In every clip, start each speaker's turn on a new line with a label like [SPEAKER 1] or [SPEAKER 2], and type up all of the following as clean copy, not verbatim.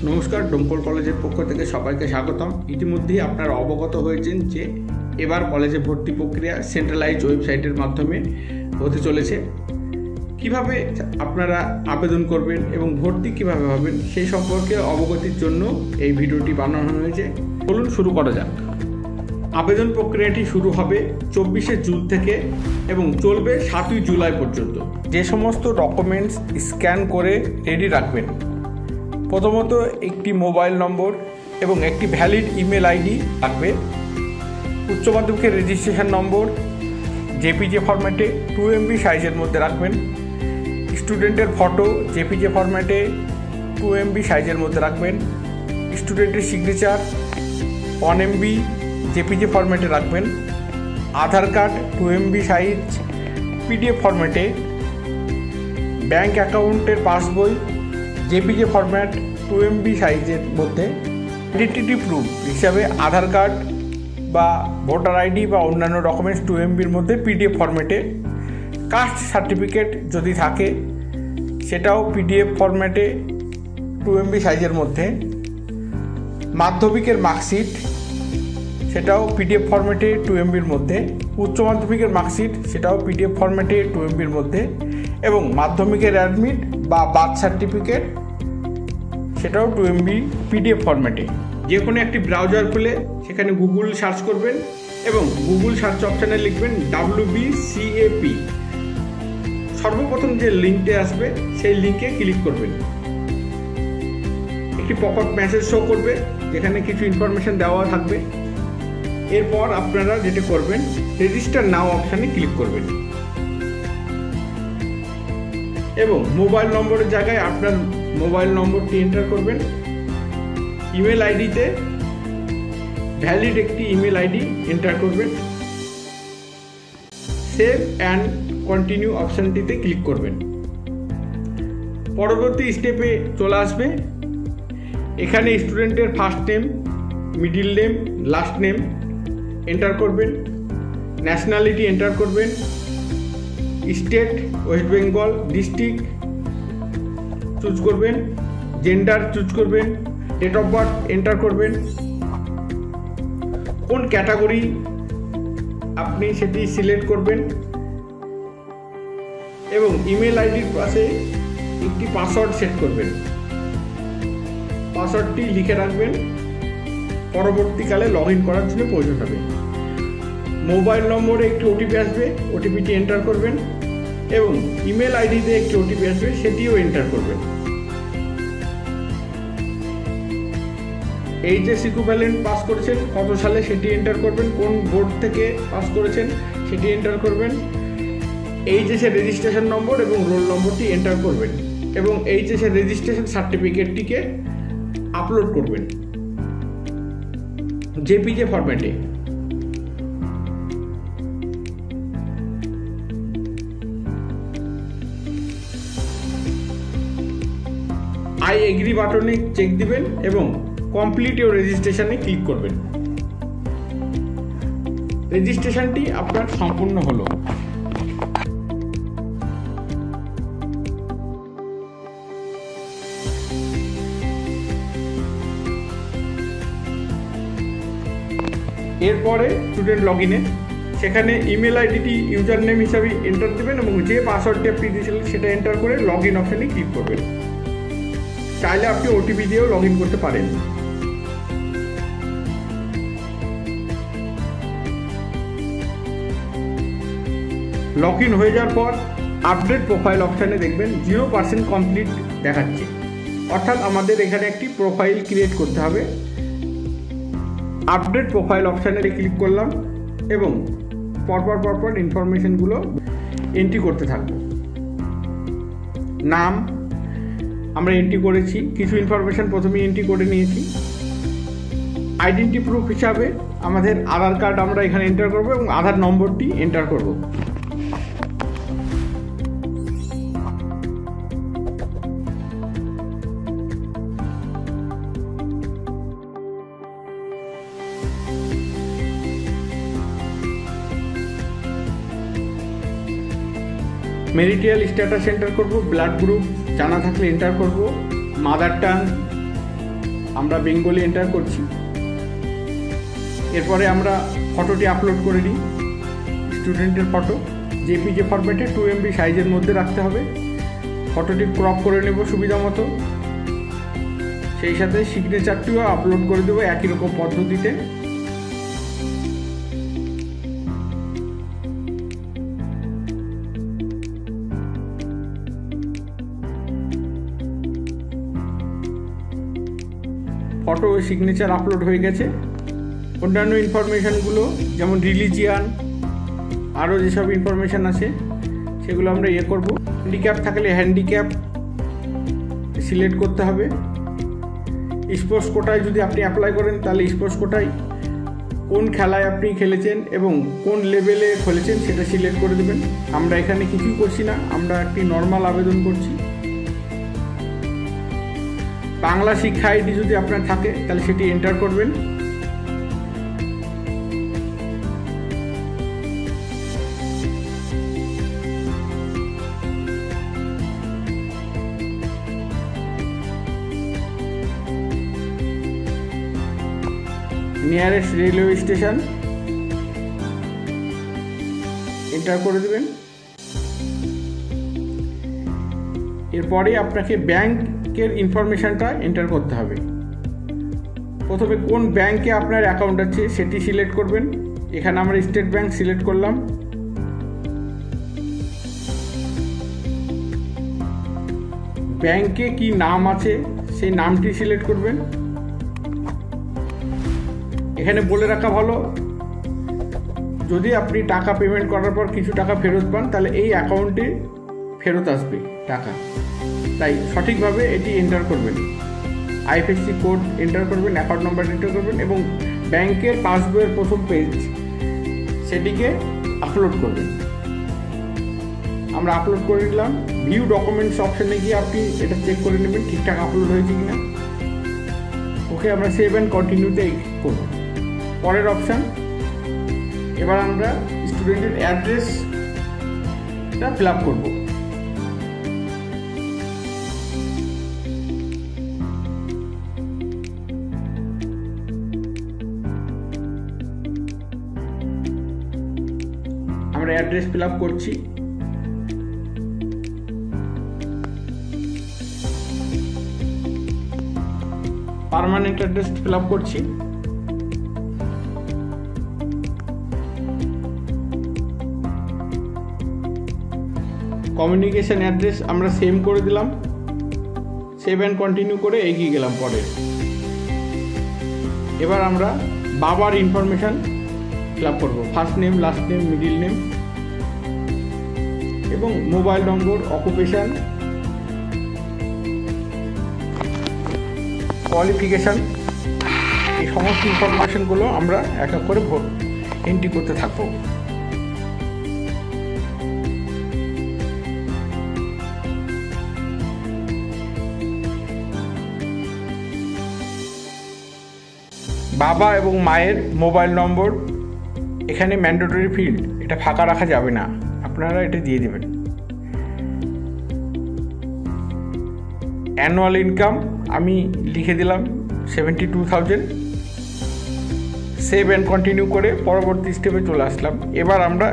[SPEAKER 1] নমস্কার, ডোমকল কলেজের পক্ষ থেকে সবাইকে স্বাগতম। ইতিমধ্যেই আপনারা অবগত হয়েছেন যে এবার কলেজে ভর্তি প্রক্রিয়া সেন্ট্রালাইজ ওয়েবসাইটের মাধ্যমে হতে চলেছে। কিভাবে আপনারা আবেদন করবেন এবং ভর্তি কিভাবে হবেন সেই সম্পর্কে অবগতির জন্য এই ভিডিওটি বানানো হয়েছে। চলুন শুরু করা যাক। আবেদন প্রক্রিয়াটি শুরু হবে 24শে জুন থেকে এবং চলবে 7ই জুলাই পর্যন্ত। যে সমস্ত ডকুমেন্টস স্ক্যান করে রেডি রাখবেন, প্রথমত একটি মোবাইল নম্বর এবং একটি ভ্যালিড ইমেল আইডি লাগবে। উচ্চ মাধ্যমিকের রেজিস্ট্রেশন নম্বর জেপিজে ফরম্যাটে 2 MB সাইজের মধ্যে রাখবেন। স্টুডেন্টের ফটো জেপিজে ফরম্যাটে 2 MB সাইজের মধ্যে রাখবেন। স্টুডেন্টের সিগনেচার 1 MB জেপিজে ফরম্যাটে রাখবেন। আধার কার্ড 2 MB সাইজ পিডিএফ ফরম্যাটে। ব্যাংক অ্যাকাউন্টের পাসবই জেপিজে ফরম্যাট 2 MB সাইজের মধ্যে। আইডেন্টিটি প্রুফ হিসাবে আধার কার্ড বা ভোটার আইডি বা অন্যান্য ডকুমেন্টস 2 MBর মধ্যে পিডিএফ ফরম্যাটে। কাস্ট সার্টিফিকেট যদি থাকে সেটাও পিডিএফ ফরম্যাটে 2 MB সাইজের মধ্যে। মাধ্যমিকের মার্কশিট সেটাও পিডিএফ ফরম্যাটে 2 MBর মধ্যে। উচ্চ মাধ্যমিকের মার্কশিট সেটাও পিডিএফ ফরম্যাটে 2 MBর মধ্যে। এবং মাধ্যমিকের অ্যাডমিট বা বার্থ সার্টিফিকেট সেটাও 2 MB পিডিএফ ফরম্যাটে। যে কোনো একটি ব্রাউজার খুলে সেখানে গুগল সার্চ করবেন এবং গুগল সার্চ অপশানে লিখবেন WBCAP। সর্বপ্রথম যে লিঙ্কটি আসবে সেই লিঙ্কে ক্লিক করবেন। একটি পপআপ মেসেজ শো করবে যেখানে কিছু ইনফরমেশন দেওয়া থাকবে। এরপর আপনারা যেটা করবেন, রেজিস্টার নাও অপশানে ক্লিক করবেন এবং মোবাইল নম্বরের জায়গায় আপনার মোবাইল নম্বরটি এন্টার করবেন। ইমেল আইডিতে ভ্যালিড একটি ইমেল আইডি এন্টার করবেন। সেভ অ্যান্ড কন্টিনিউ অপশানটিতে ক্লিক করবেন। পরবর্তী স্টেপে চলে আসবে। এখানে স্টুডেন্টের first name, middle name, last name enter করবেন। ন্যাশনালিটি এন্টার করবেন। State West Bengal, district choose করবেন। জেন্ডার চুজ করবেন। ডেট অফ বার্থ এন্টার করবেন। কোন ক্যাটাগরি আপনি সেটি সিলেক্ট করবেন এবং ইমেল আইডির পাশে একটি পাসওয়ার্ড সেট করবেন। পাসওয়ার্ডটি লিখে রাখবেন, পরবর্তীকালে লগ ইন করার জন্য প্রয়োজন হবে। মোবাইল নম্বরে একটি ওটিপি আসবে, ওটিপিটি এন্টার করবেন এবং ইমেল আইডিতে একটি ওটিপি আসবে, সেটিও এন্টার করবেন। এইচএস ইকুইভ্যালেন্ট পাস করেছেন কত সালে সেটি এন্টার করবেন। কোন বোর্ড থেকে পাস করেছেন সেটি এন্টার করবেন। এইচএসের রেজিস্ট্রেশন নম্বর এবং রোল নম্বরটি এন্টার করবেন এবং এইচএসের রেজিস্ট্রেশন সার্টিফিকেটটিকে আপলোড করবেন জেপিজে ফরম্যাটে। আই এগ্রি বাটনে চেক দিবেন এবং কমপ্লিট ইউর রেজিস্ট্রেশনে ক্লিক করবেন। রেজিস্ট্রেশনটি আপনার সম্পূর্ণ হলো। এরপরে স্টুডেন্ট লগ ইনে সেখানে ইমেল আইডিটি ইউজার নেম হিসাবে এন্টার দেবেন এবং যে পাসওয়ার্ডটি আপনি দিয়েছিলেন সেটা এন্টার করে লগ ইন অপশানে ক্লিক করবেন। চাইলে আপনি ওটিপি দিয়েও লগ ইন করতে পারেন। লগ ইন হয়ে যাওয়ার পর আপডেট প্রোফাইল অপশানে দেখবেন 0% কমপ্লিট দেখাচ্ছে, অর্থাৎ আমাদের এখানে একটি প্রোফাইল ক্রিয়েট করতে হবে। আপডেট প্রোফাইল অপশানে ক্লিক করলাম এবং পরপর ইনফরমেশনগুলো এন্ট্রি করতে থাকব। নাম আমরা এন্ট্রি করেছি, কিছু ইনফরমেশন প্রথমেই এন্ট্রি করে নিয়েছি। আইডেন্টি প্রুফ হিসাবে আমাদের আধার কার্ড আমরা এখানে এন্টার করব এবং আধার নম্বরটি এন্টার করব। মেরিটাল স্ট্যাটাস এন্টার করব। ব্লাড গ্রুপ জানা থাকলে এন্টার করব। মাদার টাং আমরা বেঙ্গলি এন্টার করছি। এরপরে আমরা ফটোটি আপলোড করে নিই। স্টুডেন্টের ফটো জেপিজি ফরম্যাটে 2 MB সাইজের মধ্যে রাখতে হবে। ফটোটি ক্রপ করে নেব সুবিধা মতো, সেই সাথে সিগনেচারটিও আপলোড করে দেবো একই রকম পদ্ধতিতে। ফটো ও সিগনেচার আপলোড হয়ে গেছে। অন্যান্য ইনফরমেশানগুলো যেমন রিলিজিয়ান, আরও যেসব ইনফরমেশান আছে সেগুলো আমরা করব। হ্যান্ডিক্যাপ থাকলে হ্যান্ডিক্যাপ সিলেক্ট করতে হবে। স্পোর্টস কোটায় যদি আপনি অ্যাপ্লাই করেন তাহলে স্পোর্টস কোটায় কোন খেলায় আপনি খেলেছেন এবং কোন লেভেলে খেলেছেন সেটা সিলেক্ট করে দেবেন। আমরা এখানে কিছুই করছি না, আমরা একটি নর্মাল আবেদন করছি। বাংলা শিক্ষা আইডি যদি আপনার থাকে তাহলে সেটি এন্টার করবেন। নিয়ারেস্ট রেলওয়ে স্টেশন এন্টার করে দেবেন। এরপরে আপনাকে ব্যাংকের ইনফরমেশনটা এন্টার করতে হবে। প্রথমে কোন ব্যাংকে আপনার অ্যাকাউন্ট আছে সেটি সিলেক্ট করবেন। এখানে আমরা স্টেট ব্যাংক সিলেক্ট করলাম। ব্যাংকে কি নাম আছে সেই নামটি সিলেক্ট করবেন। এখানে বলে রাখা ভালো, যদি আপনি টাকা পেমেন্ট করার পর কিছু টাকা ফেরত পান তাহলে এই অ্যাকাউন্টে ফেরত আসবে টাকা, তাই সঠিকভাবে এটি এন্টার করবেন। IFSC কোড এন্টার করবেন, অ্যাকাউন্ট নাম্বার এন্টার করবেন এবং ব্যাংকের পাসবইয়ের প্রথম পেজ সেটিকে আপলোড করবেন। আমরা আপলোড করে নিলাম। ভিউ ডকুমেন্টস অপশানে গিয়ে আপনি এটা চেক করে নেবেন ঠিকঠাক আপলোড হয়েছে কিনা। ওকে, আমরা সেভ অ্যান্ড কন্টিনিউতে করব। পরের অপশান, এবার আমরা স্টুডেন্টের অ্যাড্রেসটা ফিল আপ করবো। আমরা অ্যাড্রেস ফিল আপ করছি। পার্মানেন্ট অ্যাড্রেস ফিল আপ করছি। কমিউনিকেশন অ্যাড্রেস আমরা সেভ করে দিলাম। সেভ অ্যান্ড কন্টিনিউ করে এগিয়ে গেলাম পরে। এবার আমরা বাবার ইনফরমেশান ফিল আপ করবো। First name, last name, middle name এবং মোবাইল নম্বর, অকুপেশান, কোয়ালিফিকেশান, এই সমস্ত ইনফরমেশানগুলো আমরা এক এক করে এন্ট্রি করতে থাকবো। বাবা এবং মায়ের মোবাইল নম্বর এখানে ম্যান্ডেটরি ফিল্ড, এটা ফাঁকা রাখা যাবে না, আপনারা এটা দিয়ে দেবেন। অ্যানুয়াল ইনকাম আমি লিখে দিলাম 72,000। সেভ অ্যান্ড কন্টিনিউ করে পরবর্তী স্টেপে চলে আসলাম। এবার আমরা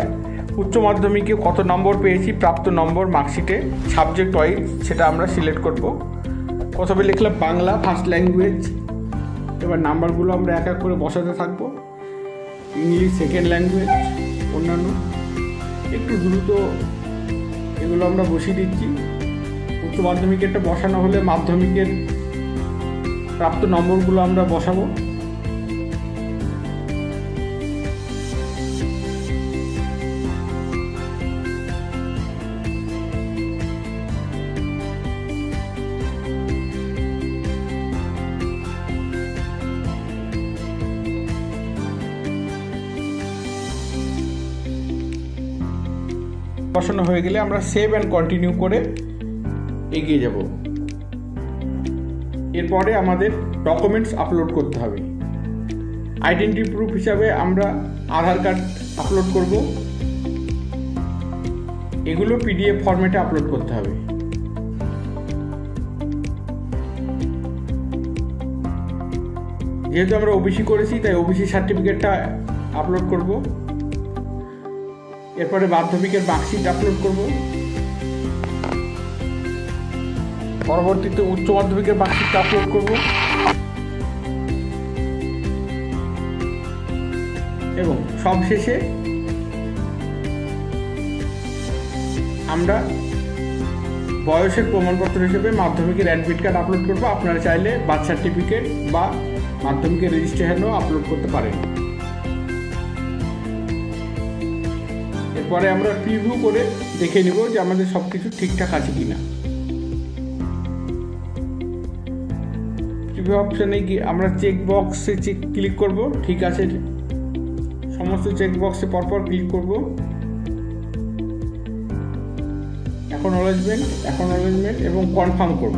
[SPEAKER 1] উচ্চ মাধ্যমিকে কত নম্বর পেয়েছি, প্রাপ্ত নম্বর মার্কশিটে সাবজেক্ট ওয়াইজ সেটা আমরা সিলেক্ট করব। প্রথমে লিখলাম বাংলা ফার্স্ট ল্যাঙ্গুয়েজ। এবার নাম্বারগুলো আমরা এক এক করে বসাতে থাকবো। ইংলিশ সেকেন্ড ল্যাঙ্গুয়েজ, অন্যান্য একটু দ্রুত এগুলো আমরা বসিয়ে দিচ্ছি। উচ্চ মাধ্যমিকেরটা বসানো হলে মাধ্যমিকের প্রাপ্ত নম্বরগুলো আমরা বসাবো। বসানো হয়ে গেলে আমরা সেভ অ্যান্ড কন্টিনিউ করে এগিয়ে যাব। এরপরে আমাদের ডকুমেন্টস আপলোড করতে হবে। আইডেন্টি প্রুফ হিসাবে আমরা আধার কার্ড আপলোড করব। এগুলো PDF ফরম্যাটে আপলোড করতে হবে। যেহেতু আমরা ওবিসি করেছি তাই ওবিসি সার্টিফিকেটটা আপলোড করব। এরপরে মাধ্যমিকের মার্কশিট আপলোড করব। পরবর্তীতে উচ্চ মাধ্যমিকের মার্কশিটটা আপলোড করব এবং সবশেষে আমরা বয়সের প্রমাণপত্র হিসেবে মাধ্যমিকের অ্যাডমিট কার্ড আপলোড করব। আপনারা চাইলে বার্থ সার্টিফিকেট বা মাধ্যমিকের রেজিস্ট্রেশনও আপলোড করতে পারেন। এরপরে আমরা প্রিভিউ করে দেখে নিব যে আমাদের সব কিছু ঠিকঠাক আছে কিনা। প্রিভিউ অপশানে গিয়ে আমরা চেক বক্সে ক্লিক করব, ঠিক আছে সমস্ত চেক বক্সে পরপর ক্লিক করব। অ্যাকনলেজমেন্ট এবং কনফার্ম করব।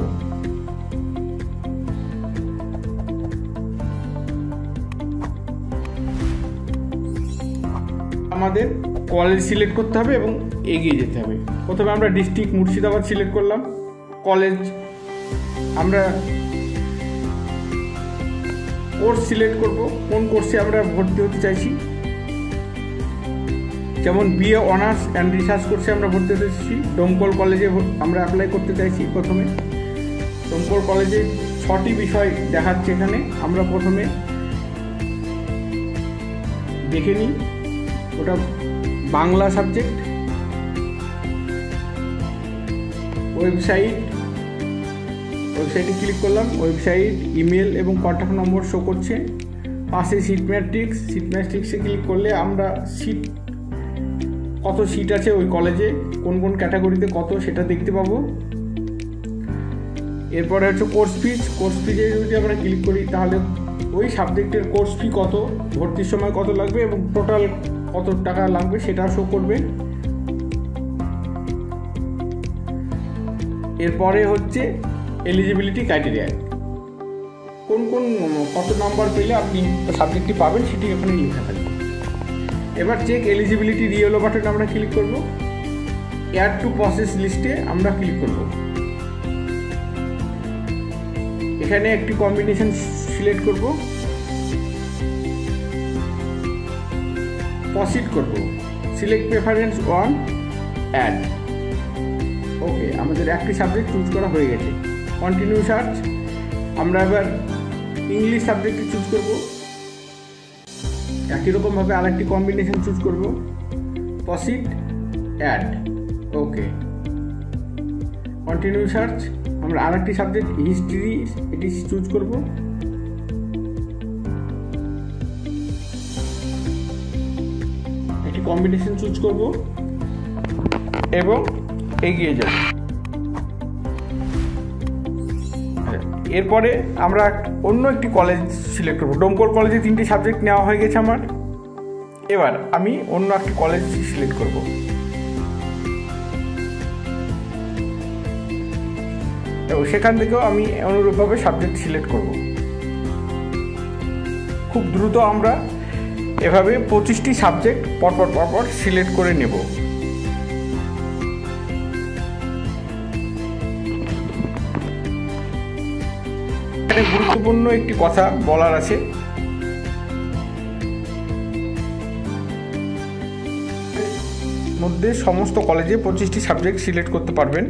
[SPEAKER 1] আমাদের কলেজ সিলেক্ট করতে হবে এবং এগিয়ে যেতে হবে। প্রথমে আমরা ডিস্ট্রিক্ট মুর্শিদাবাদ সিলেক্ট করলাম। কলেজ আমরা কোর্স সিলেক্ট করব, কোন কোর্সে আমরা ভর্তি হতে চাইছি। যেমন বিএ অনার্স অ্যান্ড রিসার্চ কোর্সে আমরা ভর্তি হতে চাইছি। ডোমকল কলেজে আমরা অ্যাপ্লাই করতে চাইছি। প্রথমে ডোমকল কলেজে 6টি বিষয় দেখাচ্ছে এখানে। আমরা প্রথমে দেখে নিই, ওটা বাংলা সাবজেক্ট। ওয়েবসাইটে ক্লিক করলাম। ওয়েবসাইট, ইমেল এবং কন্ট্যাক্ট নম্বর শো করছে। পাশে সিট ম্যাট্রিক্সে ক্লিক করলে আমরা কত সিট আছে ওই কলেজে, কোন কোন ক্যাটাগরিতে কত সেটা দেখতে পাবো। এরপরে হচ্ছে কোর্স ফিজে যদি আমরা ক্লিক করি তাহলে ওই সাবজেক্টের কোর্স ফি কত, ভর্তির সময় কত লাগবে এবং টোটাল কত টাকা লাগবে সেটা শো করবে। এরপরে হচ্ছে এলিজিবিলিটি ক্রাইটেরিয়া, কত নাম্বার পেলে আপনি সাবজেক্টটি পাবেন সেটি এখানে লেখা থাকবে। এবার চেক এলিজিবিলিটি ইয়েলো বাটনে আমরা ক্লিক করব। অ্যাড টু প্রসেস লিস্টে আমরা ক্লিক করব। এখানে একটি কম্বিনেশন সিলেক্ট করব, প্রসিড করব। Select preference 1, add. ওকে, আমাদের একটি সাবজেক্ট চুজ করা হয়ে গেছে। কন্টিনিউ সার্চ, আমরা এবার ইংলিশ সাবজেক্টে চুজ করব। একই রকমভাবে আরেকটি কম্বিনেশন চুজ করব, প্রসিড, অ্যাড। ওকে, কন্টিনিউ সার্চ, আমরা আরেকটি সাবজেক্ট হিস্ট্রি এটি চুজ করব। একটি কম্বিনেশন চুজ করব এবং এগিয়ে যাব। এরপরে আমরা অন্য একটি কলেজ সিলেক্ট করব। ডোমকল কলেজে 3টি সাবজেক্ট নেওয়া হয়ে গেছে আমার। এবার আমি অন্য একটি কলেজ সিলেক্ট করব। এবং সেখান থেকেও আমি অনুরূপভাবে সাবজেক্ট সিলেক্ট করব। খুব দ্রুত আমরা এভাবে 25টি সাবজেক্ট পরপর সিলেক্ট করে নেব। এখানে গুরুত্বপূর্ণ একটি কথা বলার আছে। মধ্যে সমস্ত কলেজে 25টি সাবজেক্ট সিলেক্ট করতে পারবেন।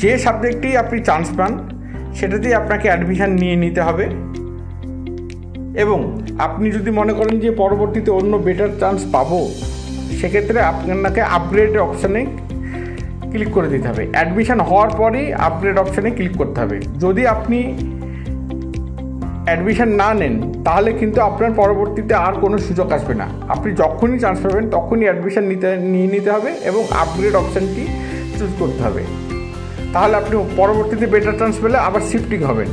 [SPEAKER 1] যে সাবজেক্টেই আপনি চান্স পান সেটাতেই আপনাকে অ্যাডমিশন নিয়ে নিতে হবে। এবং আপনি যদি মনে করেন যে পরবর্তীতে অন্য বেটার চান্স পাবো, সেক্ষেত্রে আপনাকে আপগ্রেড অপশানে ক্লিক করে দিতে হবে। অ্যাডমিশন হওয়ার পরেই আপগ্রেড অপশানে ক্লিক করতে হবে। যদি আপনি অ্যাডমিশন না নেন তাহলে কিন্তু আপনার পরবর্তীতে আর কোনো সুযোগ আসবে না। আপনি যখনই চান্স পাবেন তখনই অ্যাডমিশন নিয়ে নিতে হবে এবং আপগ্রেড অপশানটি চুজ করতে হবে। তাহলে আপনি পরবর্তীতে বেটার চান্স পেলে আবার শিফটিং হবেন।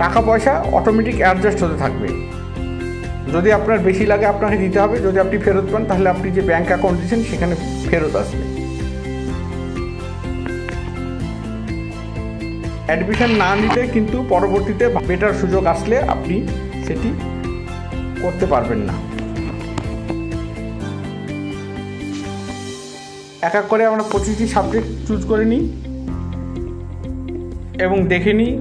[SPEAKER 1] টাকা পয়সা অটোমেটিক অ্যাডজাস্ট হতে থাকবে। যদি আপনার বেশি লাগে আপনাকে দিতে হবে, যদি আপনি ফেরত পান তাহলে আপনি যে ব্যাঙ্ক অ্যাকাউন্ট দিয়েছেন সেখানে ফেরত আসবে। অ্যাডমিশন না নিতে কিন্তু পরবর্তীতে বেটার সুযোগ আসলে আপনি সেটি করতে পারবেন না। এক এক করে আমরা 25টি সাবজেক্ট চুজ করে নিই এবং দেখে নিই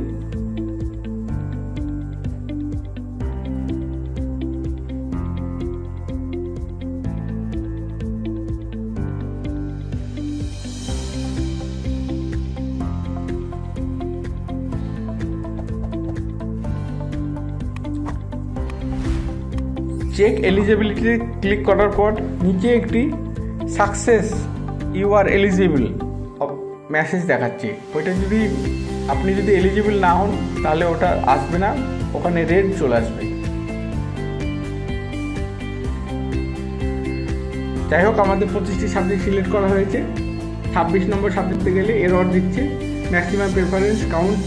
[SPEAKER 1] চেক এলিজিবিলিটি ক্লিক করার পর নিচে একটি success you are eligible message দেখাচ্ছে। ওইটা যদি আপনি যদি এলিজিবল না হন তাহলে ওটা আসবে না, ওখানে রেড চলে আসবে। যাই হোক, আমাদের 25টি সাবজেক্ট সিলেক্ট করা হয়েছে। 26 নম্বর সাবজেক্টে গেলে এরর দিচ্ছে ম্যাক্সিমাম প্রেফারেন্স কাউন্ট।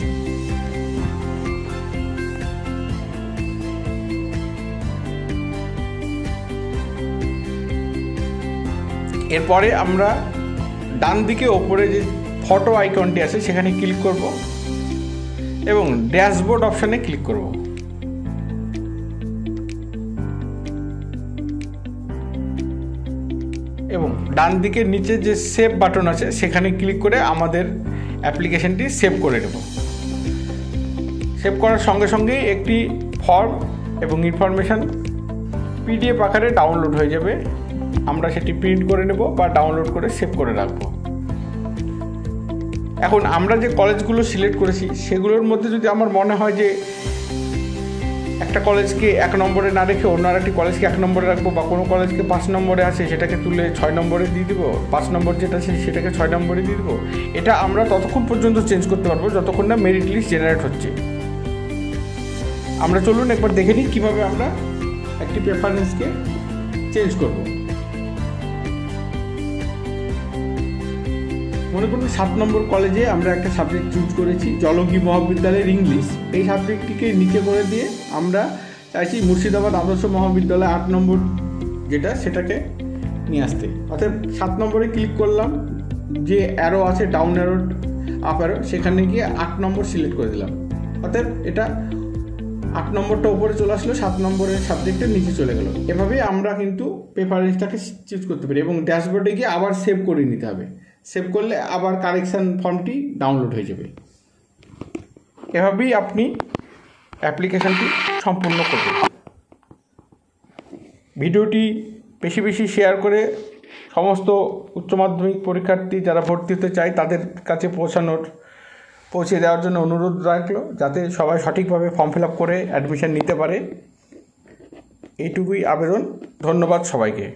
[SPEAKER 1] এরপরে আমরা ডান দিকে ওপরে যে ফটো আইকনটি আছে সেখানে ক্লিক করব এবং ড্যাশবোর্ড অপশানে ক্লিক করব। এবং ডান দিকের নিচে যে সেভ বাটন আছে সেখানে ক্লিক করে আমাদের অ্যাপ্লিকেশনটি সেভ করে নেব। সেভ করার সঙ্গে সঙ্গেই একটি ফর্ম এবং ইনফরমেশান পিডিএফ আকারে ডাউনলোড হয়ে যাবে। আমরা সেটি প্রিন্ট করে নেব বা ডাউনলোড করে সেভ করে রাখব। এখন আমরা যে কলেজগুলো সিলেক্ট করেছি সেগুলোর মধ্যে যদি আমার মনে হয় যে একটা কলেজকে 1 নম্বরে না রেখে অন্য আরেকটি কলেজকে 1 নম্বরে রাখবো, বা কোনো কলেজকে 5 নম্বরে আছে সেটাকে তুলে 6 নম্বরে দিয়ে দেবো, 5 নম্বর যেটা আছে সেটাকে 6 নম্বরে দিয়ে দেবো, এটা আমরা ততক্ষণ পর্যন্ত চেঞ্জ করতে পারবো যতক্ষণ না মেরিট লিস্ট জেনারেট হচ্ছে। আমরা চলুন একবার দেখে নিই কীভাবে আমরা একটি প্রেফারেন্সকে চেঞ্জ করব। মনে করুন 7 নম্বর কলেজে আমরা একটা সাবজেক্ট চুজ করেছি, জলঙ্গি মহাবিদ্যালয়ের ইংলিশ। এই সাবজেক্টটিকে নিচে করে দিয়ে আমরা চাইছি মুর্শিদাবাদ আদর্শ মহাবিদ্যালয় 8 নম্বর যেটা সেটাকে নিয়ে আসতে। অর্থাৎ 7 নম্বরে ক্লিক করলাম, যে অ্যারো আছে ডাউন অ্যারো আপ অ্যারো সেখানে গিয়ে 8 নম্বর সিলেক্ট করে দিলাম। অর্থাৎ এটা 8 নম্বরটা উপরে চলে আসলো, 7 নম্বরের সাবজেক্টের নিচে চলে গেল। এভাবেই আমরা কিন্তু প্রেফারেন্সটাকে চুজ করতে পারি এবং ড্যাশবোর্ডে গিয়ে আবার সেভ করে নিতে হবে। সেভ করলে আবার কারেকশান ফর্মটি ডাউনলোড হয়ে যাবে। এভাবেই আপনি অ্যাপ্লিকেশানটি সম্পূর্ণ করবেন। ভিডিওটি বেশি বেশি শেয়ার করে সমস্ত উচ্চ মাধ্যমিক পরীক্ষার্থী যারা ভর্তি হতে চায় তাদের কাছে পৌঁছে দেওয়ার জন্য অনুরোধ রাখলো, যাতে সবাই সঠিকভাবে ফর্ম ফিল আপ করে অ্যাডমিশন নিতে পারে। এইটুকুই আবেদন। ধন্যবাদ সবাইকে।